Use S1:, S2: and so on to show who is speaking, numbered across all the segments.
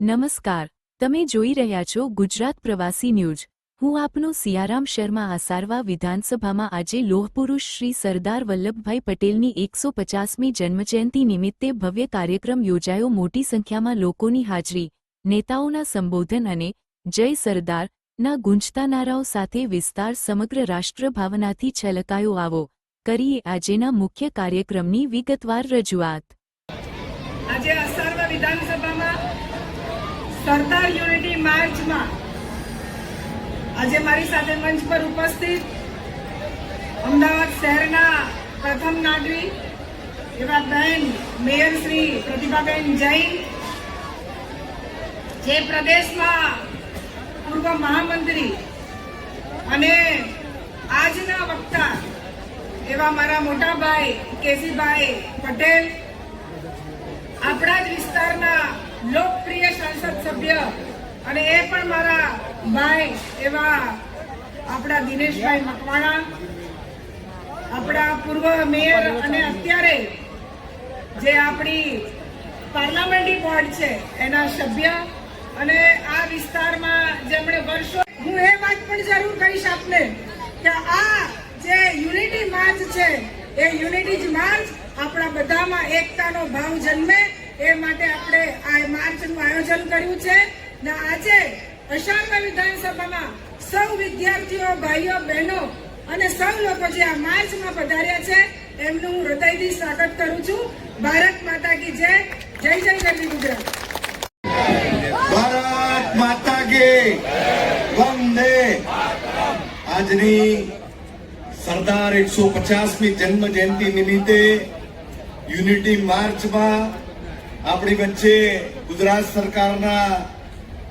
S1: નમસ્કાર, તમે જોઈ રહ્યા છો ગુજરાત પ્રવાસી ન્યૂઝ। હું આપનો સિયારામ શર્મા। આસારવા વિધાનસભામાં આજે લોહપુરુષ શ્રી સરદાર વલ્લભભાઈ પટેલની 150મી જન્મજયંતિ નિમિત્તે ભવ્ય કાર્યક્રમ યોજાયો। મોટી સંખ્યામાં લોકોની હાજરી, નેતાઓના સંબોધન અને જય સરદારના ગુંજતા નારાઓ સાથે વિસ્તાર સમગ્ર રાષ્ટ્રભાવનાથી છલકાયો। આવો કરીએ આજેના મુખ્ય કાર્યક્રમની વિગતવાર રજૂઆત।
S2: આજે આસારવા વિધાનસભામાં સરદાર યુનિટી માર્ચમાં આજે મારી સાથે મંચ પર ઉપસ્થિત અમદાવાદ શહેરના પ્રથમ નાગરિક એવા બહેન મેયર શ્રી પ્રતિભાબેન જૈન, જે પ્રદેશમાં પૂર્વ મહામંત્રી અને આજના વક્તા એવા મારા મોટા ભાઈ કેસીભાઈ પટેલ, આપણા જ વિસ્તારના લોકપ્રિય સાંસદ સભ્ય અને એ પણ મારા ભાઈ એવા આપણા દિનેશભાઈ મકવાણા, આપણા પૂર્વ મેયર અને અત્યારે જે આપણી પાર્લામેન્ટરી બોર્ડ છે એના સભ્ય, અને આ વિસ્તારમાં જેમણે વર્ષો, હું એ વાત પણ જરૂર કહીશ આપને કે આ જે યુનિટી માર્ચ છે એ યુનિટી માર્ચ આપણા બધામાં એકતાનો ભાવ જન્મે એ માટે આપણે આ માર્ચનું આયોજન કર્યું છે। ને આજે આસારવા વિધાનસભામાં સૌ વિદ્યાર્થીઓ, ભાઈઓ, બહેનો અને સૌ લોકો જે આ માર્ચમાં પધાર્યા છે એમનું હું હૃદયથી સ્વાગત કરું છું। ભારત માતા કી જય, જય જય ગરવી ગુજરાત।
S3: ભારત માતા કી વંદે। આજની સરદાર 150મી જન્મ જયંતિ નિમિત્તે યુનિટી માર્ચમાં આપણી વચ્ચે ગુજરાત સરકારના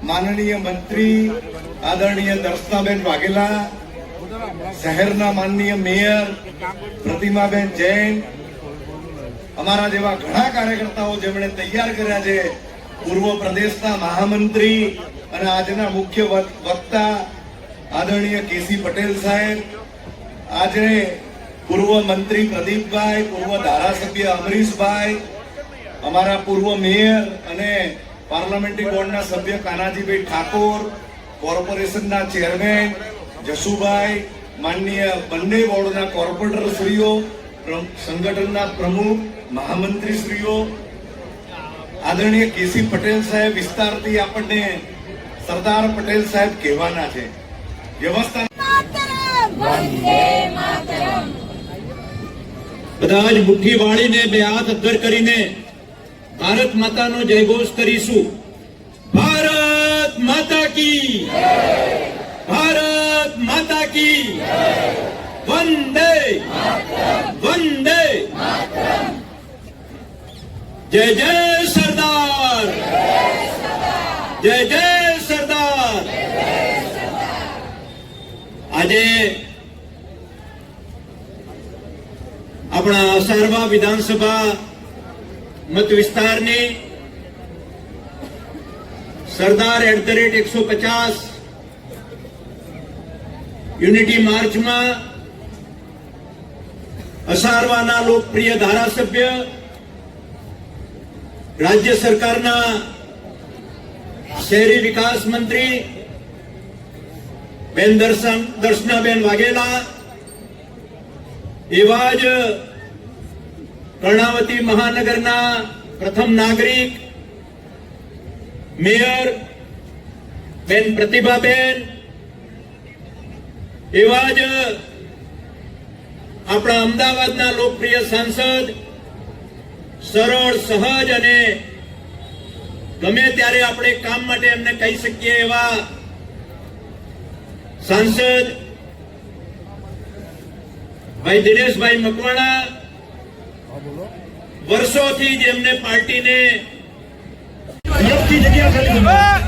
S3: માનનીય મંત્રી આદરણીય દર્શનાબેન વાઘેલા, શહેરના માનનીય મેયર પ્રતિમાબેન જૈન, અમારા જેવા ઘણા કાર્યકર્તાઓ જેમણે તૈયાર કર્યા છે, પૂર્વ પ્રદેશના મહામંત્રી અને આજના મુખ્ય વક્તા આદરણીય કેસી પટેલ સાહેબ, આજે પૂર્વ મંત્રી પ્રદીપભાઈ, પૂર્વ ધારાસભ્ય અમરીશભાઈ, અમારા પૂર્વ મેયર અને પાર્લામેન્ટરી બોર્ડના સભ્ય કાનાજીભાઈ ઠાકોર, કોર્પોરેશનના ચેરમેન જશુભાઈ, માનનીય બંને બોર્ડના કોર્પોરેટરશ્રીઓ, સંગઠનના પ્રમુખ મહામંત્રીશ્રીઓ, આદરણીય કેસી પટેલ સાહેબ વિસ્તારથી આપણને સરદાર પટેલ સાહેબ કહેવાના છે। વ્યવસ્થા
S4: બધા જ મુઠ્ઠી વાળીને બે હાથ અદ્ધર કરીને ભારત માતાનો જયઘોષ કરીશું। ભારત માતા કી, ભારત માતા કી વંદે, વંદે, જય જય સરદાર, જય જય સરદાર। આજે આપણા આસારવા વિધાનસભા મત વિસ્તારની સરદાર @150 યુનિટી માર્ચમાં આસારવાના લોકપ્રિય ધારાસભ્ય, રાજ્ય સરકારના શહેરી વિકાસ મંત્રી બેન દર્શનાબેન વાઘેલા, એવા જ કર્ણાવતી મહાનગરના પ્રથમ નાગરિક મેયર બેન પ્રતિભાબેન, એવા જ આપણા અમદાવાદના લોકપ્રિય સાંસદ, સરળ, સહજ અને ગમે ત્યારે આપણે કામ માટે એમને કહી શકીએ એવા સાંસદ ભાઈ દિનેશભાઈ મકવાણા, વર્ષોથી જ એમને પાર્ટીને
S3: જગ્યા